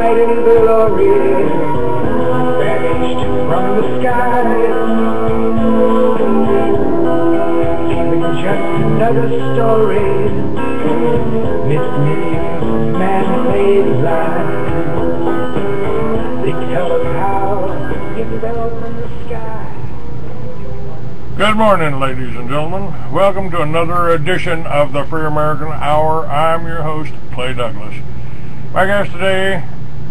white and glory, vanished from the sky, leaving just another story, misleading man-made lies. They tell us how it fell from the sky. Good morning, ladies and gentlemen. Welcome to another edition of the Free American Hour. I'm your host, Clay Douglas. My guest today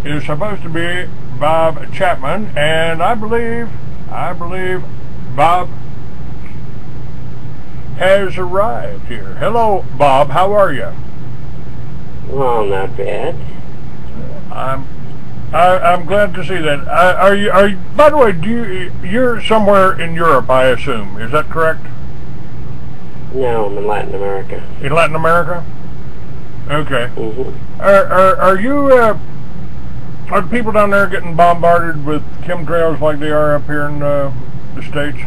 is supposed to be Bob Chapman, and I believe Bob has arrived here. Hello, Bob. How are you? Well, not bad. I'm glad to see that. Are you? By the way, you're somewhere in Europe, I assume? Is that correct? No, I'm in Latin America. In Latin America? Okay. Mm-hmm. Are you? Are the people down there getting bombarded with chemtrails like they are up here in the States?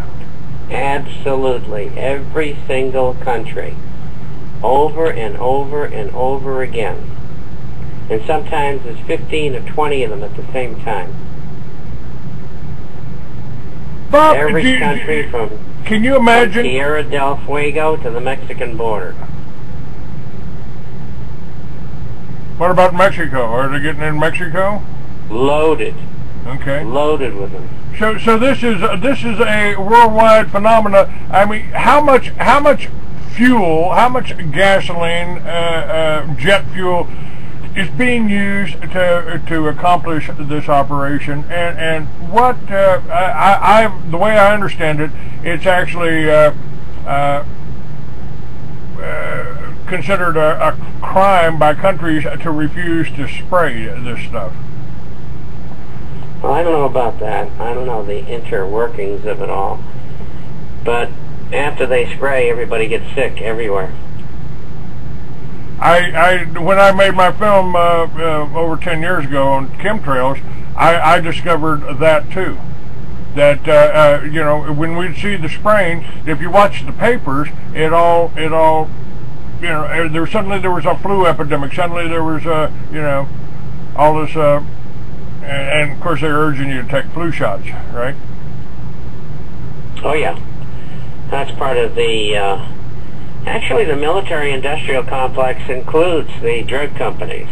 Absolutely. Every single country. Over and over and over again. And sometimes there's 15 or 20 of them at the same time. Bob, every country from can you imagine Tierra del Fuego to the Mexican border. What about Mexico? Are they getting in Mexico? Loaded. Okay. Loaded with them. So this is a worldwide phenomena. I mean, how much fuel, how much gasoline, jet fuel is being used to accomplish this operation, and what the way I understand it, it's actually considered a crime by countries to refuse to spray this stuff. Well, I don't know about that. I don't know the interworkings of it all. But after they spray, everybody gets sick everywhere. When I made my film over 10 years ago on chemtrails, I discovered that too. That you know, when we'd see the spraying, if you watch the papers, it all you know, there was a flu epidemic. Suddenly there was you know, all this, and of course they're urging you to take flu shots, right? Oh yeah, that's part of the. Actually, the military-industrial complex includes the drug companies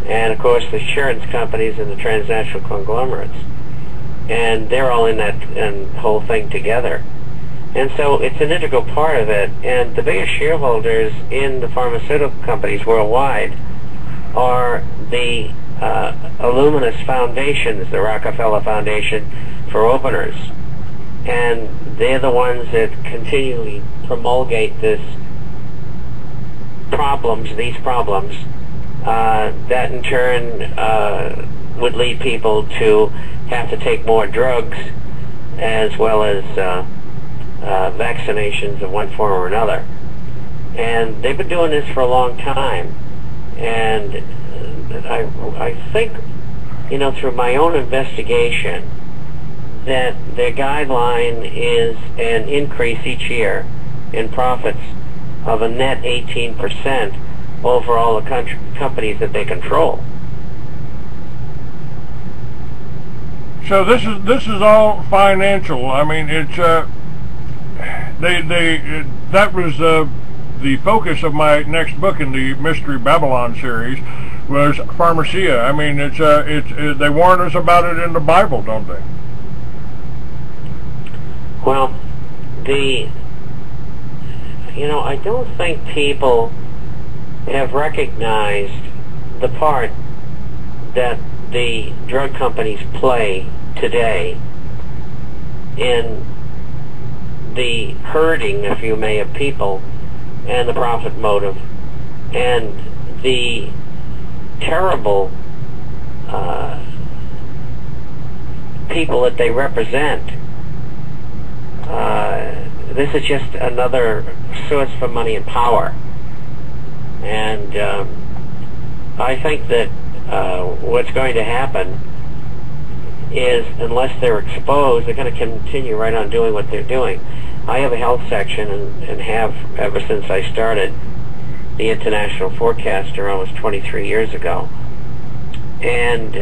and, of course, the insurance companies and the transnational conglomerates. And they're all in that whole thing together. And so it's an integral part of it. And the biggest shareholders in the pharmaceutical companies worldwide are the Illuminous foundations, the Rockefeller Foundation for openers. And they're the ones that continually promulgate these problems, that in turn would lead people to have to take more drugs as well as vaccinations of one form or another. And they've been doing this for a long time. And I think, you know, through my own investigation, that their guideline is an increase each year in profits of a net 18% over all the companies that they control. So this is all financial. I mean, it's that was the focus of my next book in the Mystery Babylon series was pharmacia. I mean, it's they warn us about it in the Bible, don't they? Well, you know, I don't think people have recognized the part that the drug companies play today in the herding, if you may, of people and the profit motive and the terrible people that they represent. This is just another source for money and power. And I think that what's going to happen is, unless they're exposed, they're going to continue right on doing what they're doing. I have a health section and have ever since I started the International Forecaster almost 23 years ago. and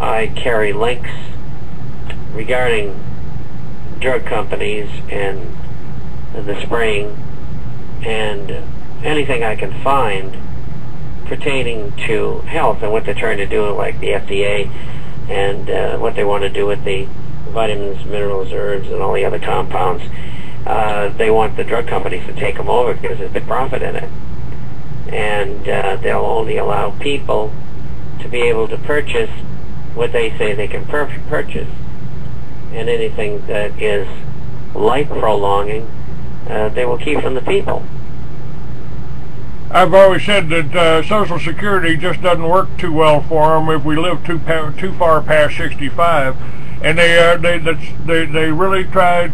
I carry links regarding drug companies and the spraying and anything I can find pertaining to health and what they're trying to do, like the FDA and what they want to do with the vitamins, minerals, herbs, and all the other compounds. They want the drug companies to take them over because there's big profit in it. And they'll only allow people to be able to purchase what they say they can purchase. And anything that is life prolonging, they will keep from the people. I've always said that Social Security just doesn't work too well for them if we live too far past 65, and they really tried.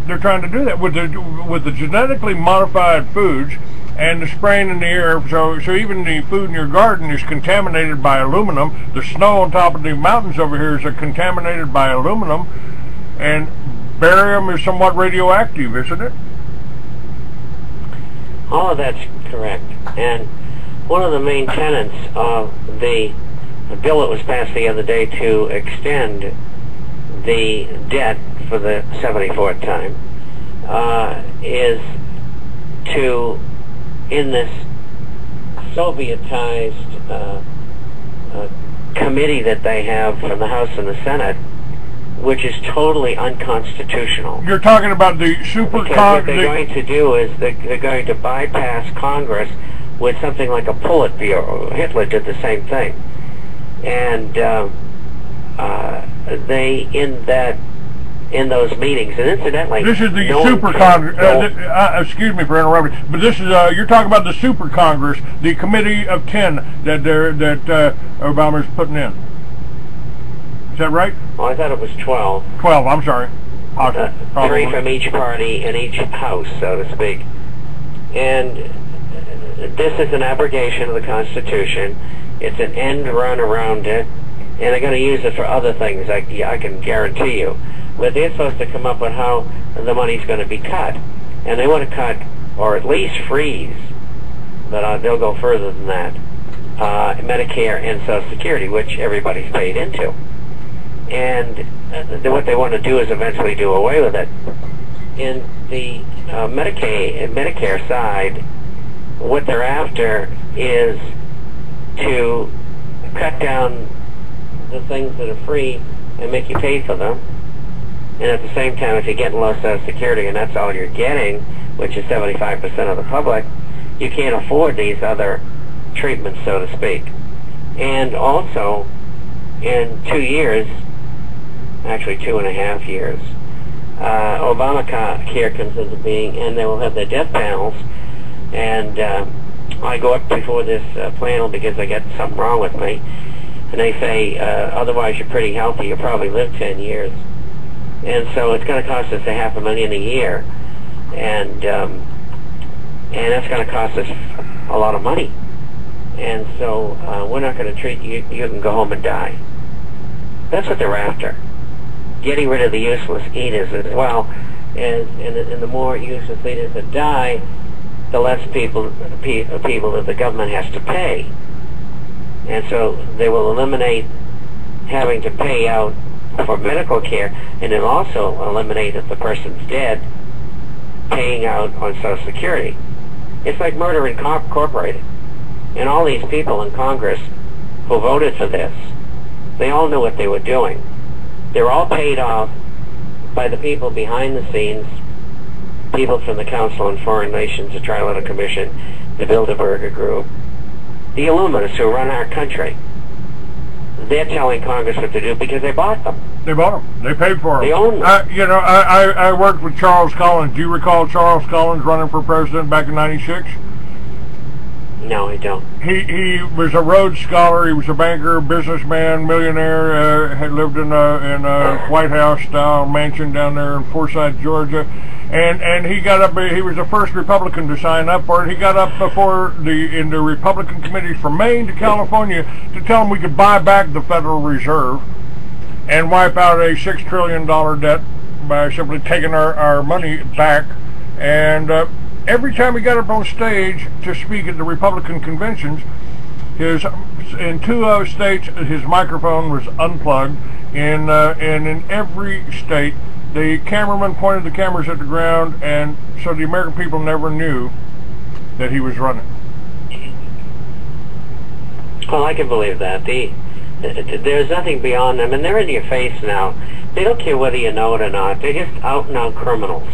They're trying to do that with the genetically modified foods and the spraying in the air. So even the food in your garden is contaminated by aluminum. The snow on top of the mountains over here is contaminated by aluminum, and barium is somewhat radioactive, isn't it? All of that's correct. And one of the main tenets of the bill that was passed the other day to extend the debt for the 74th time is to, in this Sovietized committee that they have from the House and the Senate, which is totally unconstitutional. You're talking about the super Because what they're going to do is they're going to bypass Congress with something like a Politburo. Hitler did the same thing. And they, in those meetings, and incidentally... This is the super Congress, excuse me for interrupting, but this is, you're talking about the super Congress, the Committee of 10 that Obama's putting in. Is that right? Well, I thought it was 12. 12, I'm sorry. 3 from each party in each house, so to speak. And this is an abrogation of the Constitution. It's an end run around it, and they're going to use it for other things, I can guarantee you. But they're supposed to come up with how the money's going to be cut. And they want to cut, or at least freeze, but they'll go further than that, Medicare and Social Security, which everybody's paid into. And what they want to do is eventually do away with it. In the Medicare side, what they're after is to cut down the things that are free and make you pay for them. And at the same time, if you're getting low Social Security and that's all you're getting, which is 75% of the public, you can't afford these other treatments, so to speak. And also, in 2 years, actually 2.5 years, Obamacare comes into being, and they will have their death panels. And I go up before this panel because I got something wrong with me, and they say, otherwise you're pretty healthy, you'll probably live 10 years. And so it's going to cost us $500,000 a year, and that's going to cost us a lot of money. And so we're not going to treat you, you can go home and die. That's what they're after. Getting rid of the useless eaters as well, and the more useless eaters that die, the less people that the government has to pay. And so they will eliminate having to pay out for medical care, and then also eliminate, if the person's dead, paying out on Social Security. It's like murder incorporated. And all these people in Congress who voted for this, they all knew what they were doing. They're all paid off by the people behind the scenes, people from the Council on Foreign Nations, the Trilateral Commission, the Bilderberger Group, the Illuminists who run our country. They're telling Congress what to do because they bought them. They bought them. They paid for them. They own them. I worked with Charles Collins. Do you recall Charles Collins running for president back in '96? No, I don't. He was a Rhodes Scholar. He was a banker, businessman, millionaire. Had lived in a White House style mansion down there in Forsyth, Georgia, and he got up. He was the first Republican to sign up for it. He got up before in the Republican committees from Maine to California to tell them we could buy back the Federal Reserve and wipe out a $6 trillion debt by simply taking our money back. And every time he got up on stage to speak at the Republican conventions, his states, in 2 states, his microphone was unplugged. And in every state, the cameraman pointed the cameras at the ground, and so the American people never knew that he was running. Well, I can believe that. There's nothing beyond them, and they're in your face now. They don't care whether you know it or not. They're just out-and-out criminals.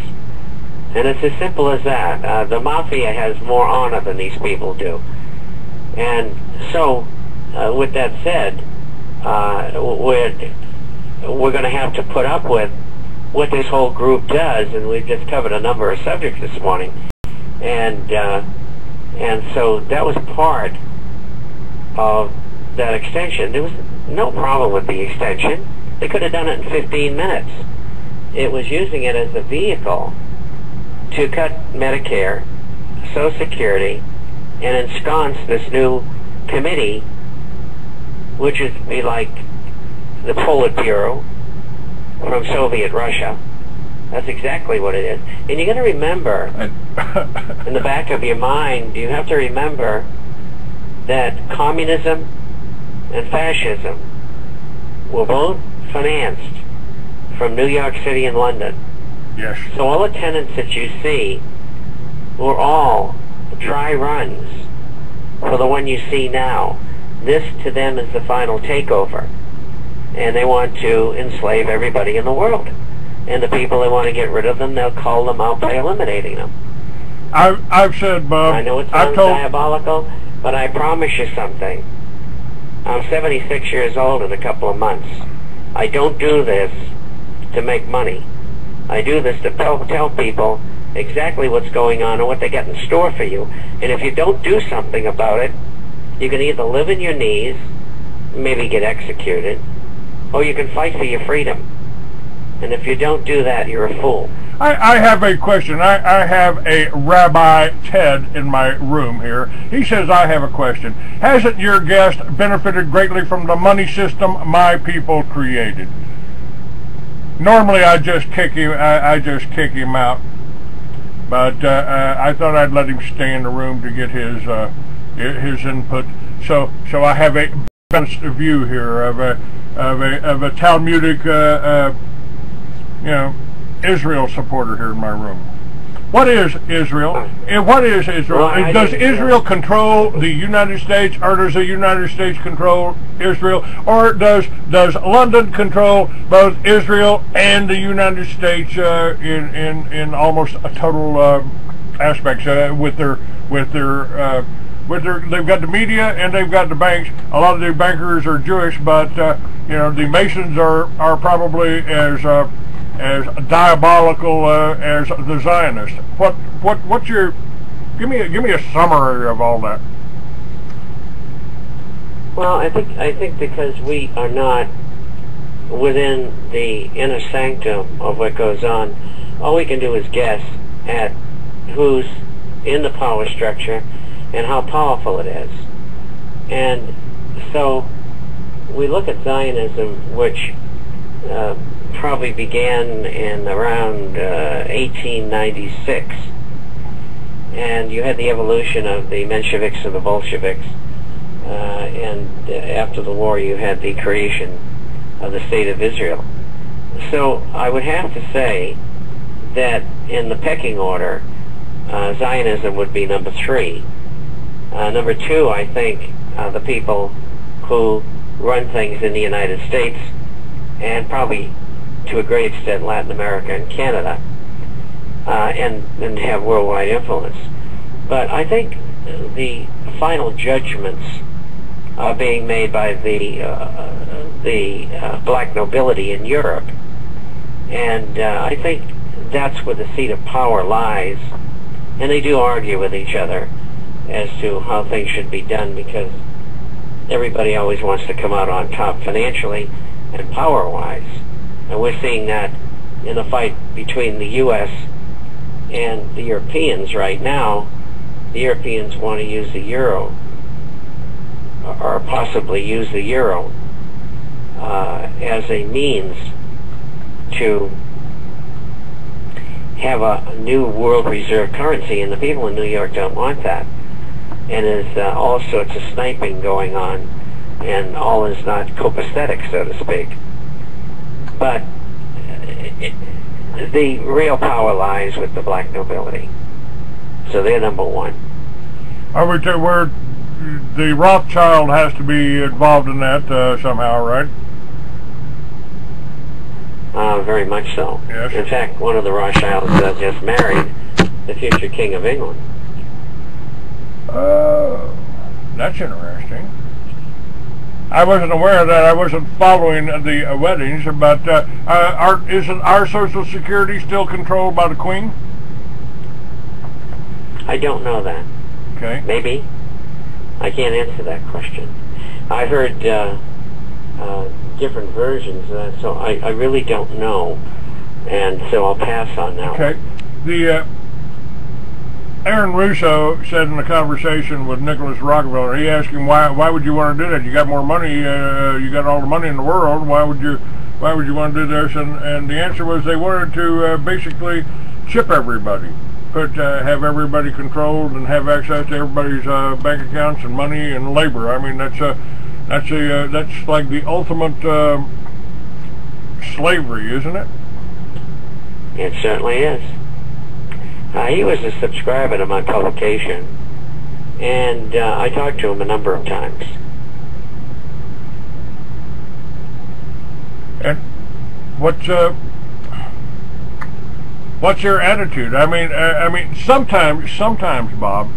And it's as simple as that. The mafia has more honor than these people do. And so, with that said, we're going to have to put up with what this whole group does, and we've just covered a number of subjects this morning. And so that was part of that extension. There was no problem with the extension. They could have done it in 15 minutes. It was using it as a vehicle to cut Medicare, Social Security, and ensconce this new committee, which would be like the Politburo from Soviet Russia. That's exactly what it is. And you got to remember, in the back of your mind, you have to remember that communism and fascism were both financed from New York City and London. Yes. So all the tenants that you see were all dry runs for the one you see now. This to them is the final takeover. And they want to enslave everybody in the world. And the people that want to get rid of them, they'll call them out by eliminating them. I've said, Bob, I know it sounds diabolical, but I promise you something. I'm 76 years old in a couple of months. I don't do this to make money. I do this to tell people exactly what's going on and what they got in store for you. And if you don't do something about it, you can either live in your knees, maybe get executed, or you can fight for your freedom. And if you don't do that, you're a fool. I have a question. I have a Rabbi Ted in my room here. He says, I have a question. Hasn't your guest benefited greatly from the money system my people created? Normally I just kick him out. But I thought I'd let him stay in the room to get his input. So I have a balanced view here of a Talmudic Israel supporter here in my room. What is Israel? And what is Israel? Well, does Israel control the United States, or does the United States control Israel, or does London control both Israel and the United States in almost a total aspects they've got the media and they've got the banks. A lot of the bankers are Jewish, but the Masons are probably as diabolical as the Zionists. What's your give me a summary of all that? Well, I think because we are not within the inner sanctum of what goes on, all we can do is guess at who's in the power structure and how powerful it is. And so we look at Zionism, which probably began in around 1896, and you had the evolution of the Mensheviks and the Bolsheviks, and after the war you had the creation of the State of Israel. So I would have to say that in the pecking order, Zionism would be number 3. Number 2, I think, the people who run things in the United States, and probably to a great extent Latin America and Canada, and have worldwide influence. But I think the final judgments are being made by the black nobility in Europe, and I think that's where the seat of power lies. And they do argue with each other as to how things should be done, because everybody always wants to come out on top financially and power-wise. And we're seeing that in the fight between the U.S. and the Europeans right now. The Europeans want to use the euro, or possibly use the euro as a means to have a new world reserve currency, and the people in New York don't want that. And there's all sorts of sniping going on and all is not copacetic, so to speak. But the real power lies with the black nobility. So they're number one. Are we where the Rothschild has to be involved in that somehow, right? Very much so. Yes. In fact, one of the Rothschilds just married the future King of England. That's interesting. I wasn't aware of that. I wasn't following the weddings, but isn't our Social Security still controlled by the Queen? I don't know that. Okay. Maybe. I can't answer that question. I've heard different versions of that, so I really don't know, and so I'll pass on that. Okay. The Aaron Russo said in a conversation with Nicholas Rockefeller, he asked him, why would you want to do that? You got more money, you got all the money in the world, why would you want to do this? And the answer was they wanted to basically chip everybody, have everybody controlled and have access to everybody's bank accounts and money and labor. I mean, that's like the ultimate slavery, isn't it? It certainly is. He was a subscriber to my publication, and I talked to him a number of times. And what's your attitude? I mean, sometimes, Bob,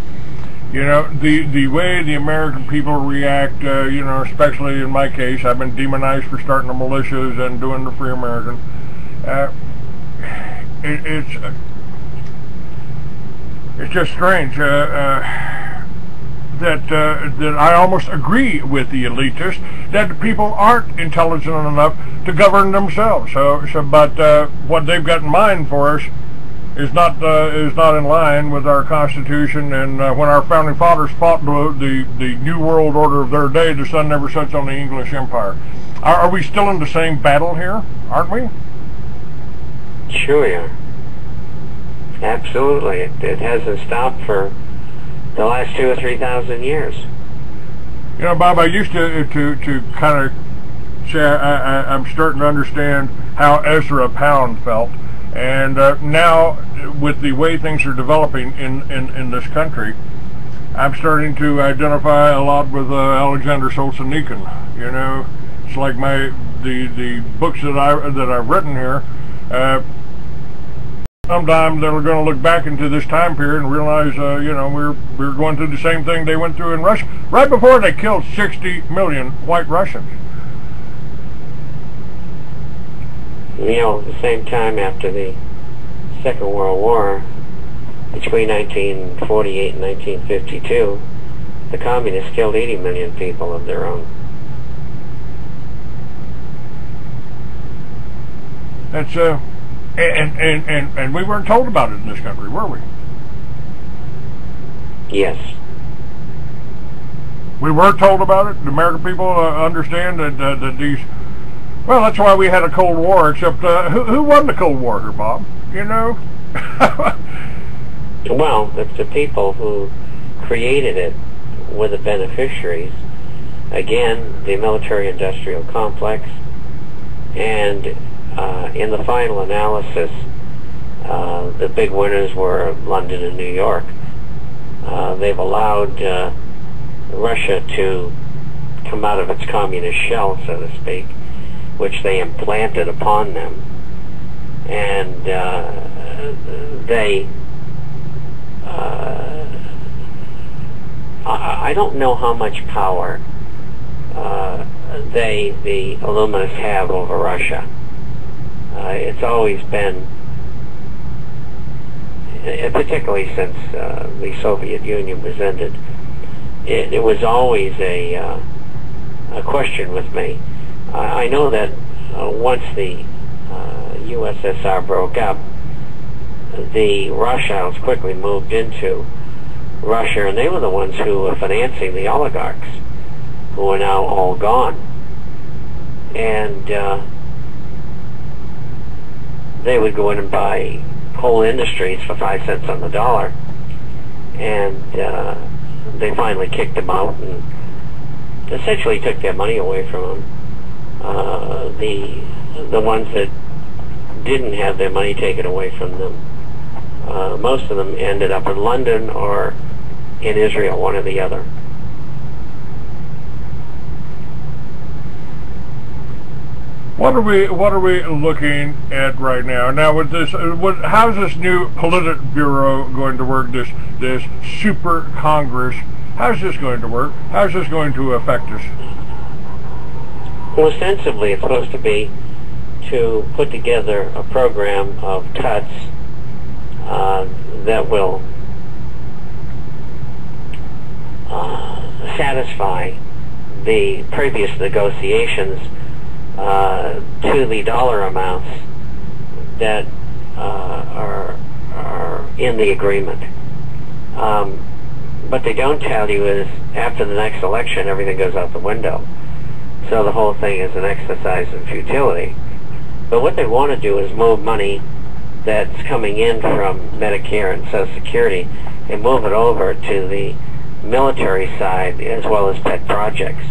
you know, the way the American people react, you know, especially in my case, I've been demonized for starting the militias and doing the Free American. It's just strange that I almost agree with the elitists that people aren't intelligent enough to govern themselves. But what they've got in mind for us is not in line with our Constitution. And when our founding fathers fought the New World Order of their day, the sun never sets on the English Empire. Are we still in the same battle here? Aren't we? Sure we are. Absolutely. It hasn't stopped for the last 2,000 or 3,000 years. You know, Bob, I used to kind of say I'm starting to understand how Ezra Pound felt, and now with the way things are developing in this country, I'm starting to identify a lot with Alexander Solzhenitsyn. You know, it's like the books that I've written here. Sometime they're going to look back into this time period and realize, you know, we're going through the same thing they went through in Russia, right before they killed 60 million white Russians. You know, at the same time after the Second World War, between 1948 and 1952, the communists killed 80 million people of their own. That's and we weren't told about it in this country, were we? Yes. We were told about it. The American people understand that these. Well, that's why we had a Cold War. Except who won the Cold War here, Bob? You know. Well, the people who created it were the beneficiaries. Again, the military-industrial complex, and in the final analysis, the big winners were London and New York. They've allowed Russia to come out of its communist shell, so to speak, which they implanted upon them. And I don't know how much power the Illuminists have over Russia. It's always been, particularly since the Soviet Union was ended, it was always a question with me. I know that once the USSR broke up, the Rothschilds quickly moved into Russia, and they were the ones who were financing the oligarchs, who are now all gone. And they would go in and buy whole industries for 5 cents on the dollar, and they finally kicked them out, and essentially took their money away from them. The ones that didn't have their money taken away from them, most of them ended up in London or in Israel, one or the other. What are we looking at right now? Now, with this, how's this new Politburo going to work? This super Congress. How's this going to work? How's this going to affect us? Well, ostensibly, it's supposed to be to put together a program of cuts that will satisfy the previous negotiations to the dollar amounts that are in the agreement. What they don't tell you is after the next election, everything goes out the window. So the whole thing is an exercise in futility. But what they want to do is move money that's coming in from Medicare and Social Security and move it over to the military side as well as pet projects.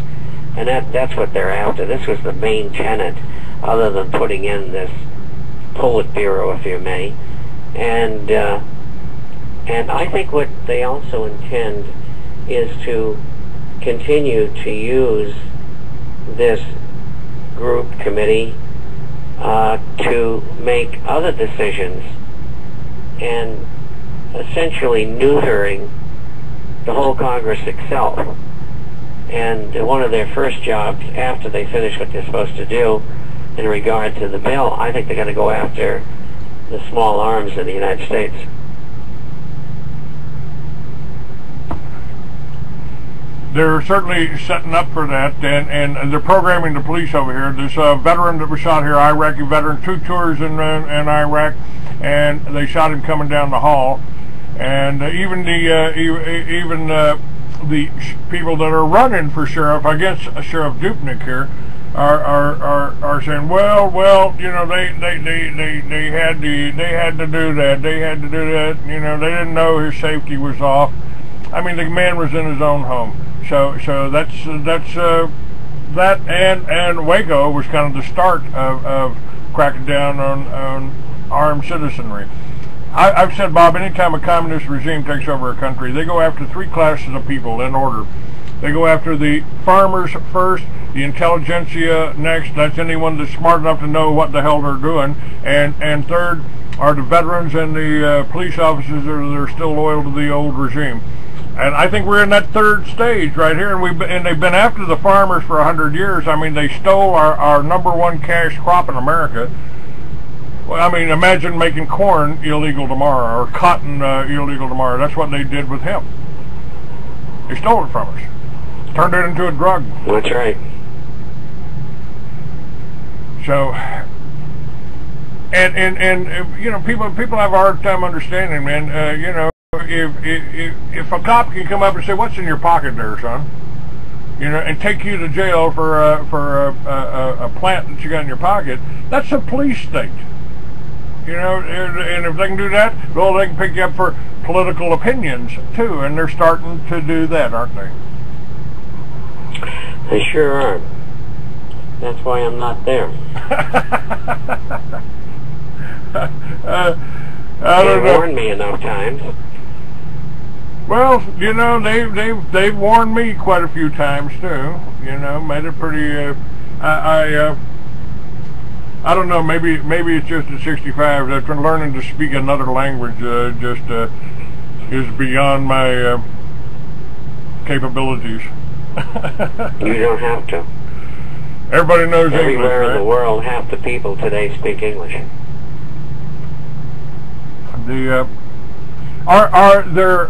And that's what they're after. This was the main tenet, other than putting in this Politburo, if you may. And I think what they also intend is to continue to use this group committee to make other decisions and essentially neutering the whole Congress itself. And one of their first jobs after they finish what they're supposed to do in regard to the bill, I think they're going to go after the small arms in the United States. They're certainly setting up for that, and they're programming the police over here. This veteran that was shot here, Iraqi veteran, 2 tours in Iraq, and they shot him coming down the hall. And even the people that are running for sheriff against Sheriff Dupnik here are saying, well, you know, they had to do that, you know, they didn't know his safety was off. I mean, the man was in his own home. So that's that, and Waco was kind of the start of cracking down on armed citizenry. I've said, Bob, anytime a communist regime takes over a country, they go after 3 classes of people in order. They go after the farmers first, the intelligentsia next, that's anyone that's smart enough to know what the hell they're doing, and third are the veterans and the police officers that are still loyal to the old regime. And I think we're in that third stage right here, and they've been after the farmers for 100 years. I mean, they stole our #1 cash crop in America. Well, I mean, imagine making corn illegal tomorrow, or cotton illegal tomorrow. That's what they did with hemp. They stole it from us, turned it into a drug. That's right. So, and you know, people have a hard time understanding, man. You know, if a cop can come up and say, "What's in your pocket there, son?" You know, and take you to jail for a plant that you got in your pocket, that's a police state. You know, and if they can do that, well, they can pick you up for political opinions too, and they're starting to do that, aren't they? They sure are. That's why I'm not there. They warned me enough times. Well, you know, they've warned me quite a few times too. You know, made it pretty. I don't know. Maybe it's just at 65 that learning to speak another language is beyond my capabilities. You don't have to. Everybody knows English, everywhere right? in the world, half the people today speak English. Are there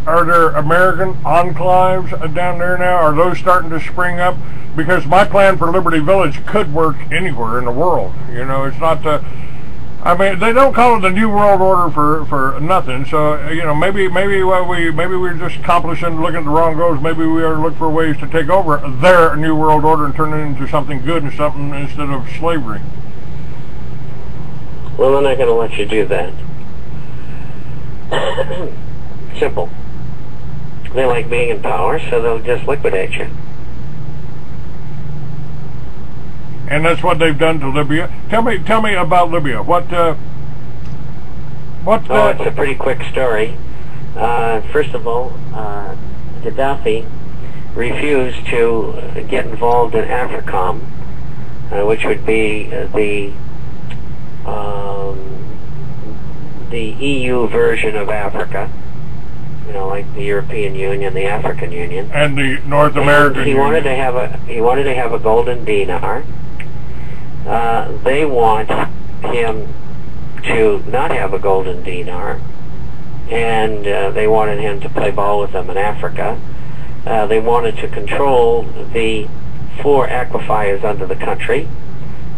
American enclaves down there now? Are those starting to spring up? Because my plan for Liberty Village could work anywhere in the world. You know, it's not the. I mean, they don't call it the New World Order for nothing. So you know, maybe we're just accomplishing, looking at the wrong goals. Maybe we are looking for ways to take over their New World Order and turn it into something good and something instead of slavery. Well, they're not going to let you do that. Simple. They like being in power, so they'll just liquidate you. And that's what they've done to Libya. Tell me about Libya. Oh, it's a pretty quick story. First of all, Gaddafi refused to get involved in AFRICOM, which would be the EU version of Africa. You know, like the European Union, the African Union, and the North American Union. He wanted to have a golden dinar. They want him to not have a golden dinar, and they wanted him to play ball with them in Africa. They wanted to control the 4 aquifers under the country,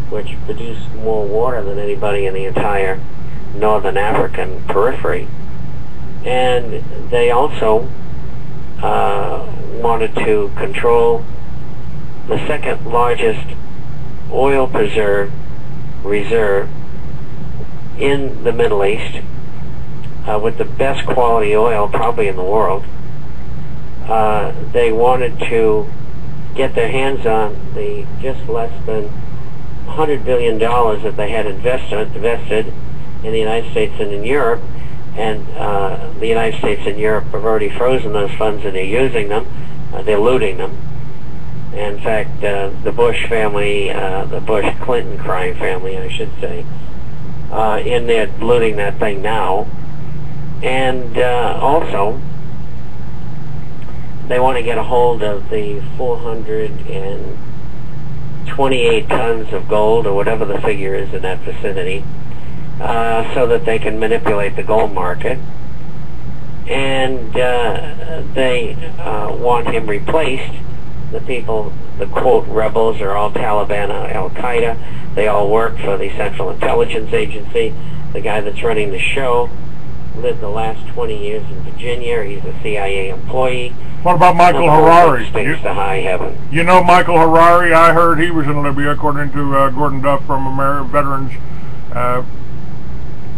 which produce more water than anybody in the entire northern African periphery. And they also wanted to control the second largest oil reserve in the Middle East, with the best quality oil probably in the world. They wanted to get their hands on the just less than $100 billion that they had invested in the United States and in Europe, and the United States and Europe have already frozen those funds and they're using them, they're looting them. In fact, the Bush family, the Bush-Clinton crime family, I should say, in there looting that thing now. And also, they want to get a hold of the 428 tons of gold, or whatever the figure is in that vicinity, so that they can manipulate the gold market. And they want him replaced. The people, the quote rebels, are all Taliban or Al-Qaeda. They all work for the Central Intelligence Agency. The guy that's running the show lived the last 20 years in Virginia. He's a CIA employee. What about Michael Harari? Stinks to high heaven. You know Michael Harari? I heard he was in Libya, according to Gordon Duff from Veterans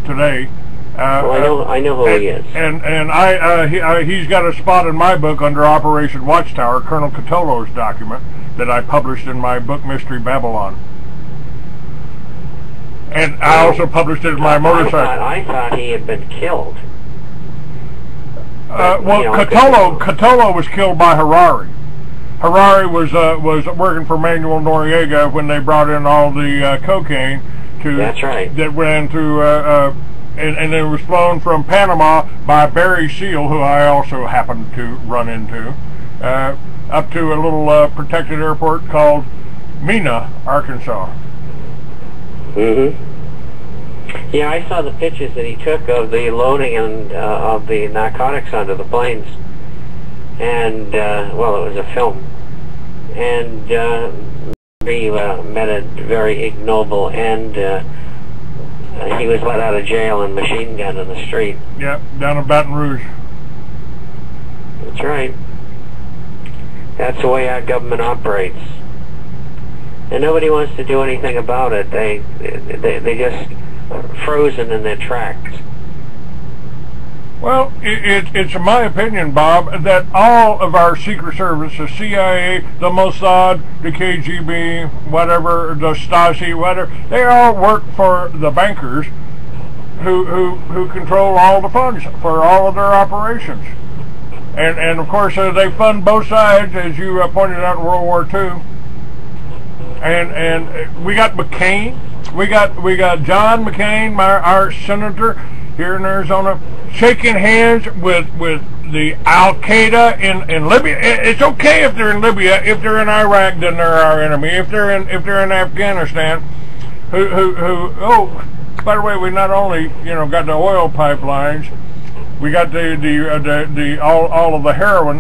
Today. Well, I know who he is. And he's got a spot in my book under Operation Watchtower, Colonel Catolo's document that I published in my book Mystery Babylon. And I also published it in my motorcycle. I thought he had been killed. Catolo was killed by Harari. Harari was working for Manuel Noriega when they brought in all the cocaine That's right. that ran through, and it was flown from Panama by Barry Seal, who I also happened to run into, up to a little protected airport called Mena, Arkansas. Mm-hmm. Yeah, I saw the pictures that he took of the loading and of the narcotics onto the planes, and well, it was a film, and he met a very ignoble end. He was let out of jail and machine gunned in the street. Yep, down in Baton Rouge. That's right. That's the way our government operates, and nobody wants to do anything about it. They just frozen in their tracks. Well, it's my opinion, Bob, that all of our secret service, the CIA, the Mossad, the KGB, whatever, the Stasi, whatever, they all work for the bankers who control all the funds for all of their operations. And of course, they fund both sides, as you pointed out in World War II. And we got McCain. We got John McCain, our senator here in Arizona, shaking hands with the Al-Qaeda in Libya. It's okay if they're in Libya. If they're in Iraq, then they're our enemy. If they're in Afghanistan, oh, by the way, we not only got the oil pipelines, we got the all of the heroin.